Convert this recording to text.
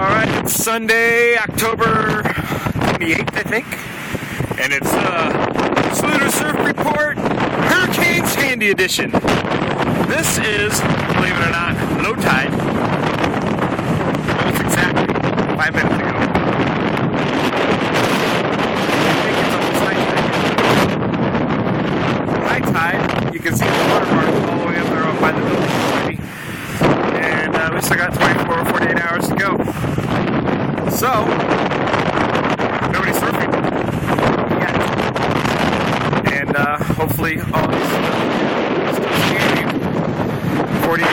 Alright, it's Sunday, October 28th, I think. And it's Sluder Surf Report Hurricane Sandy Edition. This is, believe it or not, low tide. Almost exactly 5 minutes ago. I think it's almost high tide. High tide, you can see the water mark all the way up there by the building already. And we still got 24 or 48 hours to go. So, nobody's surfing yet. And hopefully all these still skating 48